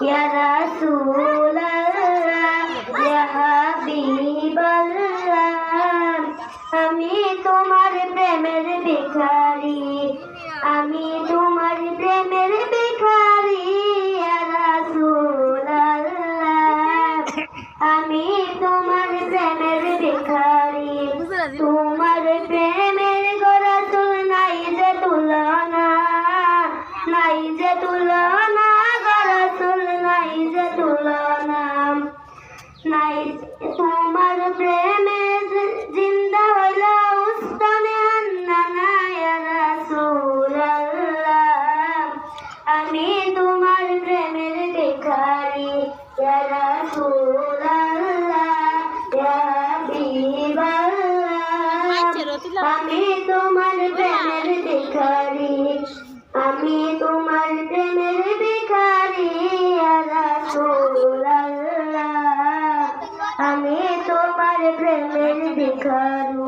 ইয়া রাসূলাল্লাহ ইয়া হাবিবাল্লাহ আমি তোমার প্রেমের ভিখারি আমি তোমার প্রেমের ভিখারি ইয়া রাসূলাল্লাহ আমি তোমার প্রেমের ভিখারি তোমার প্রেমের রাসূল নাই যে তুলনা নাই যে তুলনা রাসূল নাই যে তুলনা নাই তোমার প্রেমে জিন্দা হইল উস্তানে আন্নানা ইয়া রাসূলাল্লাহ আমি তোমার প্রেমের ভিখারি ইয়া রাসূলাল্লাহ ইয়া হাবিবাল্লাহ আমি তোমার প্রেমের ভিখারি আমি তোমার প্রেমের ভিখারি ইয়া রাসূলাল্লাহ আমি তোমার প্রেমের ভিখারি।